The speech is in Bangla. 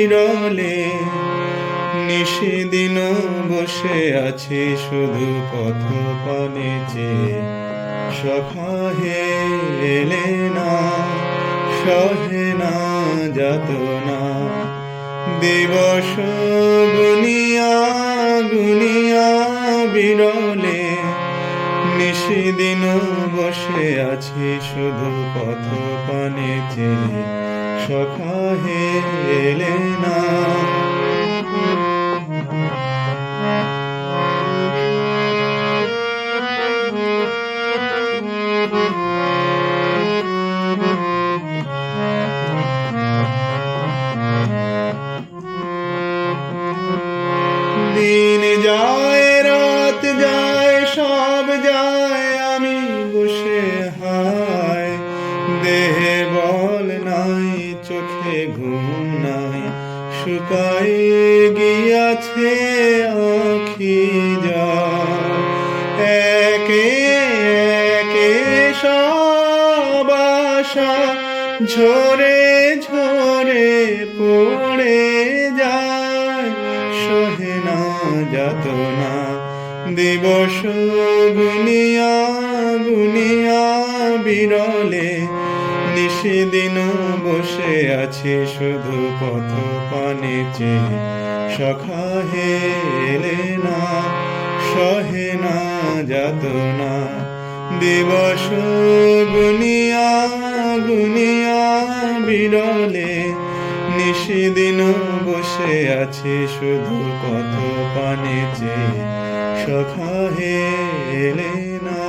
বিরলে নিশিদিন বসে আছি শুধু পথ পানে চেয়ে সখা হে এলে না সহে না যাতনা দিবস গুনিয়া গুনিয়া বিরলে নিশিদিন বসে আছি শুধু পথ পানে চেয়ে সখা হে এলে না দিন যায় রাত যায় সব যায় আমি বসে হায় দেহে বল নাই চোখে ঘুম নাই শুকায়ে গিয়াছে আখি যায় একে একে সব আশা ঝরে ঝরে পড়ে যায় সহে না যাতনা দিবস গুনিয়া গুনিয়া বিরলে নিশিদিন বসে আছি শুধু পথ পানে চেয়ে সখা হে এলে না সহে না যাতনা দিবস গুনিয়া গুনিয়া বিরলে নিশিদিন বসে আছি শুধু পথ পানে চেয়ে সখা হে এলে না।